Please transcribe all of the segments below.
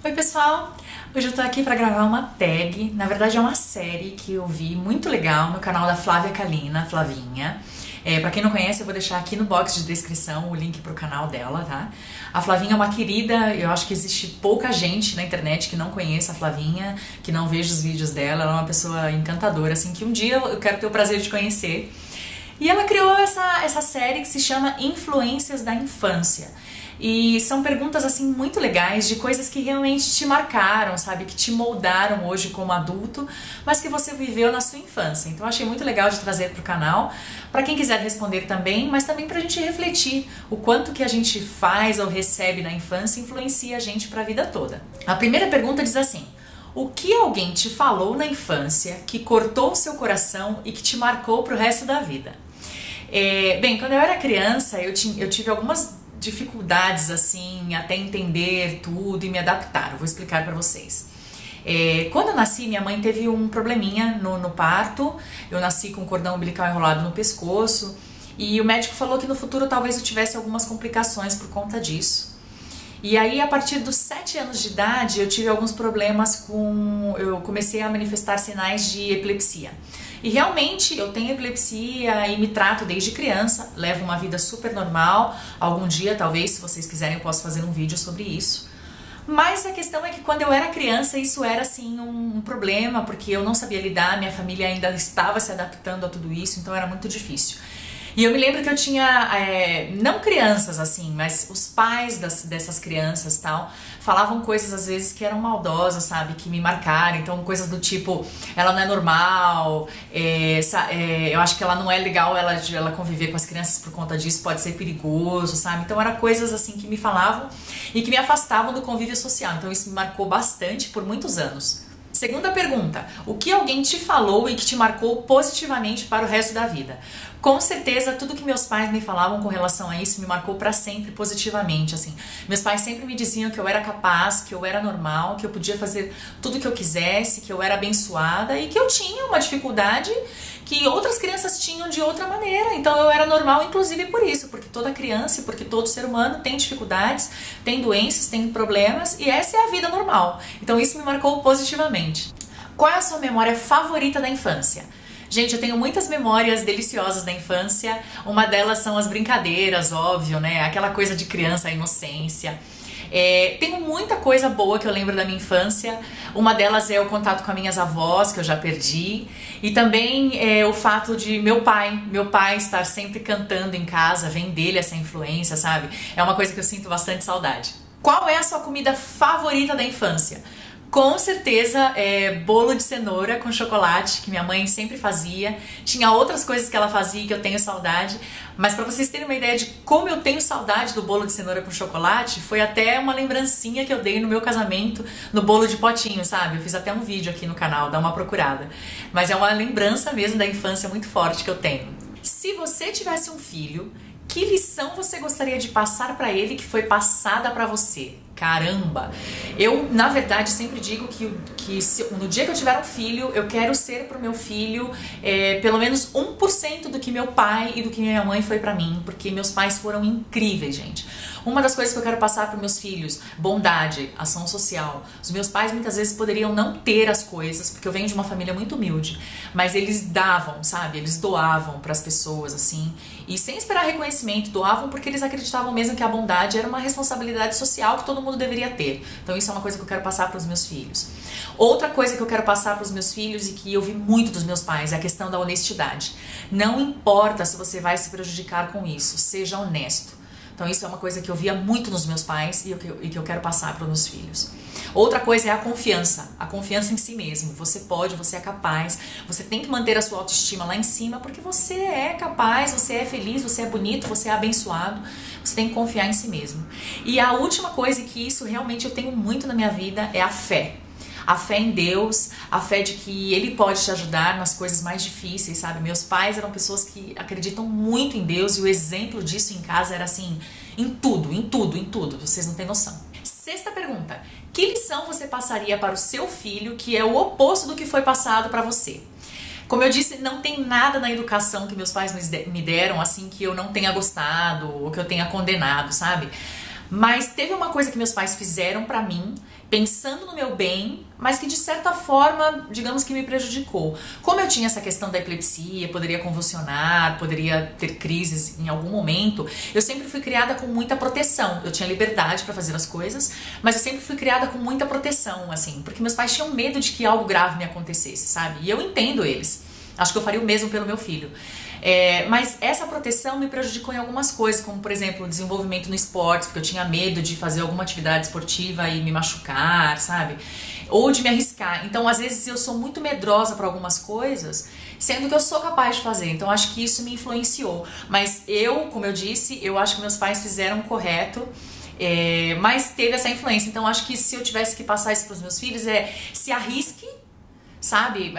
Oi pessoal, hoje eu tô aqui pra gravar uma tag, na verdade é uma série que eu vi muito legal no canal da Flávia Kalina, Flavinha. Pra quem não conhece, eu vou deixar aqui no box de descrição o link pro canal dela, tá? A Flavinha é uma querida, eu acho que existe pouca gente na internet que não conheça a Flavinha, que não veja os vídeos dela, ela é uma pessoa encantadora, assim, que um dia eu quero ter o prazer de conhecer. E ela criou essa série que se chama Influências da Infância. E são perguntas assim muito legais de coisas que realmente te marcaram, sabe? Que te moldaram hoje como adulto, mas que você viveu na sua infância. Então eu achei muito legal de trazer para o canal, para quem quiser responder também, mas também para a gente refletir o quanto que a gente faz ou recebe na infância influencia a gente para a vida toda. A primeira pergunta diz assim: o que alguém te falou na infância que cortou o seu coração e que te marcou para o resto da vida? Bem, quando eu era criança, eu tive algumas dificuldades assim, até entender tudo e me adaptar. Eu vou explicar pra vocês. Quando eu nasci, minha mãe teve um probleminha no parto. Eu nasci com um cordão umbilical enrolado no pescoço e o médico falou que no futuro talvez eu tivesse algumas complicações por conta disso. E aí, a partir dos 7 anos de idade, eu tive alguns problemas eu comecei a manifestar sinais de epilepsia. E realmente eu tenho epilepsia e me trato desde criança, levo uma vida super normal. Algum dia, talvez, se vocês quiserem, eu posso fazer um vídeo sobre isso. Mas a questão é que quando eu era criança isso era assim um problema, porque eu não sabia lidar, minha família ainda estava se adaptando a tudo isso, então era muito difícil. E eu me lembro que eu tinha, não crianças assim, mas os pais dessas crianças tal, falavam coisas às vezes que eram maldosas, sabe, que me marcaram. Então coisas do tipo, ela não é normal, eu acho que ela não é legal ela conviver com as crianças por conta disso, pode ser perigoso, sabe. Então eram coisas assim que me falavam e que me afastavam do convívio social. Então isso me marcou bastante por muitos anos. Segunda pergunta: o que alguém te falou e que te marcou positivamente para o resto da vida? Com certeza, tudo que meus pais me falavam com relação a isso me marcou para sempre positivamente, assim. Meus pais sempre me diziam que eu era capaz, que eu era normal, que eu podia fazer tudo que eu quisesse, que eu era abençoada e que eu tinha uma dificuldade que outras crianças tinham de outra maneira. Então eu era normal, inclusive por isso, porque toda criança e porque todo ser humano tem dificuldades, tem doenças, tem problemas e essa é a vida normal. Então isso me marcou positivamente. Qual é a sua memória favorita da infância? Gente, eu tenho muitas memórias deliciosas da infância. Uma delas são as brincadeiras, óbvio, né? Aquela coisa de criança, a inocência. Tenho muita coisa boa que eu lembro da minha infância. Uma delas é o contato com as minhas avós, que eu já perdi. E também o fato de meu pai estar sempre cantando em casa, vem dele essa influência, sabe? É uma coisa que eu sinto bastante saudade. Qual é a sua comida favorita da infância? Com certeza, bolo de cenoura com chocolate, que minha mãe sempre fazia. Tinha outras coisas que ela fazia que eu tenho saudade. Mas pra vocês terem uma ideia de como eu tenho saudade do bolo de cenoura com chocolate, foi até uma lembrancinha que eu dei no meu casamento, no bolo de potinho, sabe? Eu fiz até um vídeo aqui no canal, dá uma procurada. Mas é uma lembrança mesmo da infância muito forte que eu tenho. Se você tivesse um filho, que lição você gostaria de passar pra ele que foi passada pra você? Caramba! Eu, na verdade, sempre digo que no dia que eu tiver um filho, eu quero ser pro meu filho pelo menos 1% do que meu pai e do que minha mãe foi pra mim, porque meus pais foram incríveis, gente. Uma das coisas que eu quero passar pros meus filhos: bondade, ação social. Os meus pais muitas vezes poderiam não ter as coisas, porque eu venho de uma família muito humilde, mas eles davam, sabe? Eles doavam pras pessoas, assim, e sem esperar reconhecimento, doavam porque eles acreditavam mesmo que a bondade era uma responsabilidade social que todo mundo deveria ter. Então isso é uma coisa que eu quero passar para os meus filhos. Outra coisa que eu quero passar para os meus filhos e que eu vi muito dos meus pais é a questão da honestidade. Não importa se você vai se prejudicar com isso, seja honesto. Então isso é uma coisa que eu via muito nos meus pais e que eu quero passar para os meus filhos. Outra coisa é a confiança em si mesmo. Você pode, você é capaz, você tem que manter a sua autoestima lá em cima, porque você é capaz, você é feliz, você é bonito, você é abençoado, você tem que confiar em si mesmo. E a última coisa, que isso realmente eu tenho muito na minha vida, é a fé. A fé em Deus, a fé de que Ele pode te ajudar nas coisas mais difíceis, sabe? Meus pais eram pessoas que acreditam muito em Deus e o exemplo disso em casa era assim, em tudo, em tudo, em tudo. Vocês não têm noção. Sexta pergunta: que lição você passaria para o seu filho que é o oposto do que foi passado para você? Como eu disse, não tem nada na educação que meus pais me deram assim que eu não tenha gostado ou que eu tenha condenado, sabe? Mas teve uma coisa que meus pais fizeram pra mim pensando no meu bem, mas que de certa forma, digamos que me prejudicou. Como eu tinha essa questão da epilepsia, poderia convulsionar, poderia ter crises em algum momento, eu sempre fui criada com muita proteção. Eu tinha liberdade para fazer as coisas, mas eu sempre fui criada com muita proteção, assim, porque meus pais tinham medo de que algo grave me acontecesse, sabe? E eu entendo eles. Acho que eu faria o mesmo pelo meu filho. Mas essa proteção me prejudicou em algumas coisas, como por exemplo o desenvolvimento no esporte, porque eu tinha medo de fazer alguma atividade esportiva e me machucar, sabe? Ou de me arriscar. Então às vezes eu sou muito medrosa para algumas coisas, sendo que eu sou capaz de fazer. Então acho que isso me influenciou. Mas como eu disse, eu acho que meus pais fizeram o correto. Mas teve essa influência. Então acho que se eu tivesse que passar isso para os meus filhos, se arrisque, sabe?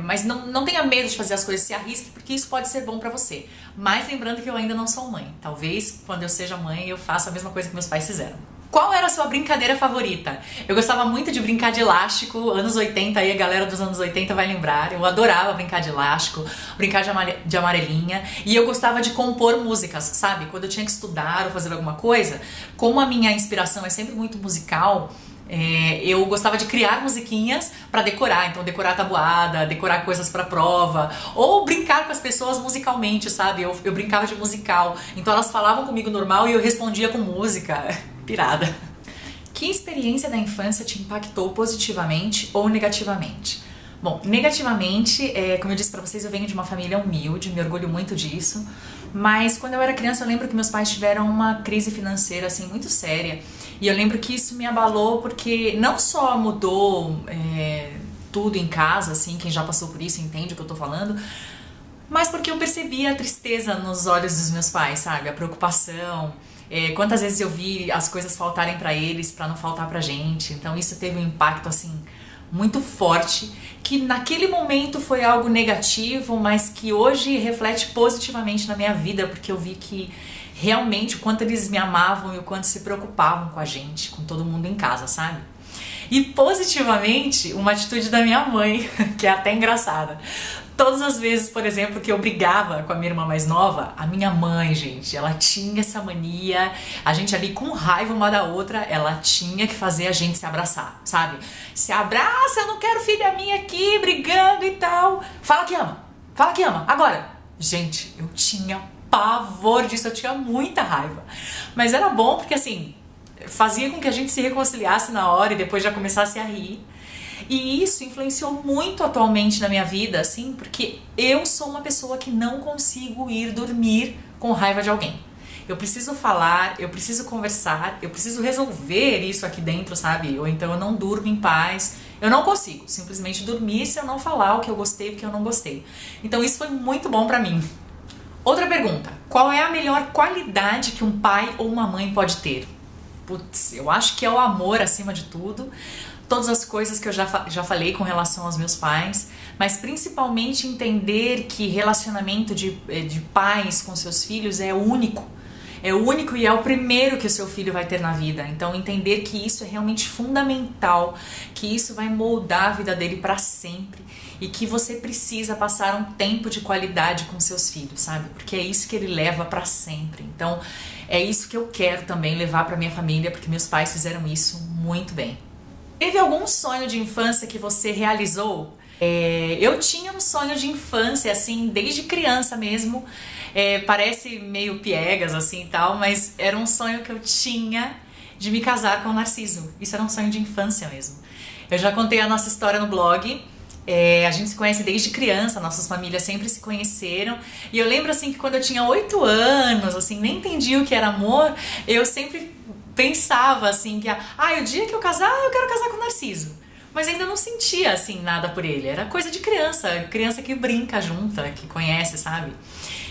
Mas não tenha medo de fazer as coisas, se arrisque, porque isso pode ser bom pra você. Mas lembrando que eu ainda não sou mãe. Talvez quando eu seja mãe eu faça a mesma coisa que meus pais fizeram. Qual era a sua brincadeira favorita? Eu gostava muito de brincar de elástico, anos 80, aí a galera dos anos 80 vai lembrar. Eu adorava brincar de elástico, brincar de amarelinha, e eu gostava de compor músicas, sabe? Quando eu tinha que estudar ou fazer alguma coisa, como a minha inspiração é sempre muito musical, eu gostava de criar musiquinhas pra decorar, então decorar tabuada, decorar coisas pra prova, ou brincar com as pessoas musicalmente, sabe? Eu brincava de musical, então elas falavam comigo normal e eu respondia com música. Pirada. Que experiência da infância te impactou positivamente ou negativamente? Bom, negativamente, como eu disse pra vocês, eu venho de uma família humilde, me orgulho muito disso, mas quando eu era criança eu lembro que meus pais tiveram uma crise financeira assim muito séria, e eu lembro que isso me abalou porque não só mudou tudo em casa, assim, quem já passou por isso entende o que eu tô falando, mas porque eu percebi a tristeza nos olhos dos meus pais, sabe? A preocupação. Quantas vezes eu vi as coisas faltarem pra eles pra não faltar pra gente. Então isso teve um impacto assim muito forte, que naquele momento foi algo negativo, mas que hoje reflete positivamente na minha vida, porque eu vi que realmente o quanto eles me amavam e o quanto se preocupavam com a gente, com todo mundo em casa, sabe? E positivamente, uma atitude da minha mãe, que é até engraçada. Todas as vezes, por exemplo, que eu brigava com a minha irmã mais nova, a minha mãe, gente, ela tinha essa mania, a gente ali com raiva uma da outra, ela tinha que fazer a gente se abraçar, sabe? Se abraça, eu não quero filha minha aqui brigando e tal. Fala que ama, agora. Gente, eu tinha pavor disso, eu tinha muita raiva. Mas era bom porque assim, fazia com que a gente se reconciliasse na hora e depois já começasse a rir. E isso influenciou muito atualmente na minha vida, assim, porque eu sou uma pessoa que não consigo ir dormir com raiva de alguém. Eu preciso falar, eu preciso conversar, eu preciso resolver isso aqui dentro, sabe? Ou então eu não durmo em paz. Eu não consigo simplesmente dormir se eu não falar o que eu gostei e o que eu não gostei. Então isso foi muito bom pra mim. Outra pergunta. Qual é a melhor qualidade que um pai ou uma mãe pode ter? Putz, eu acho que é o amor acima de tudo. Todas as coisas que eu já falei com relação aos meus pais, mas principalmente entender que relacionamento de pais com seus filhos é único e é o primeiro que o seu filho vai ter na vida. Então entender que isso é realmente fundamental, que isso vai moldar a vida dele para sempre e que você precisa passar um tempo de qualidade com seus filhos, sabe? Porque é isso que ele leva para sempre. Então é isso que eu quero também levar para minha família, porque meus pais fizeram isso muito bem. Teve algum sonho de infância que você realizou? Eu tinha um sonho de infância, assim, desde criança mesmo. Parece meio piegas, assim, e tal, mas era um sonho que eu tinha de me casar com o Narciso. Isso era um sonho de infância mesmo. Eu já contei a nossa história no blog. A gente se conhece desde criança, nossas famílias sempre se conheceram. E eu lembro, assim, que quando eu tinha 8 anos, assim, nem entendia o que era amor, eu sempre pensava assim que o dia que eu casar, eu quero casar com o Narciso. Mas ainda não sentia assim nada por ele. Era coisa de criança que brinca junta, que conhece, sabe?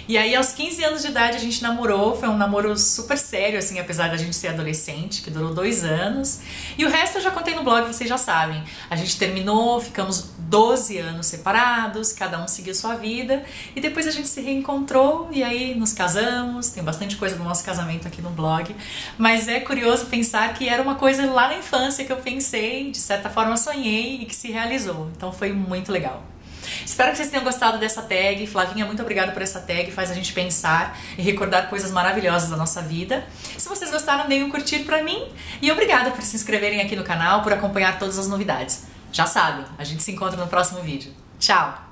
E aí aos 15 anos de idade a gente namorou, foi um namoro super sério, assim, apesar da gente ser adolescente, que durou 2 anos. E o resto eu já contei no blog, vocês já sabem. A gente terminou, ficamos 12 anos separados, cada um seguiu sua vida. E depois a gente se reencontrou e aí nos casamos. Tem bastante coisa do nosso casamento aqui no blog. Mas é curioso pensar que era uma coisa lá na infância que eu pensei, de certa forma sonhei e que se realizou. Então foi muito legal. Espero que vocês tenham gostado dessa tag. Flavinha, muito obrigada por essa tag, faz a gente pensar e recordar coisas maravilhosas da nossa vida. Se vocês gostaram, deem um curtir pra mim e obrigada por se inscreverem aqui no canal, por acompanhar todas as novidades. Já sabe, a gente se encontra no próximo vídeo. Tchau!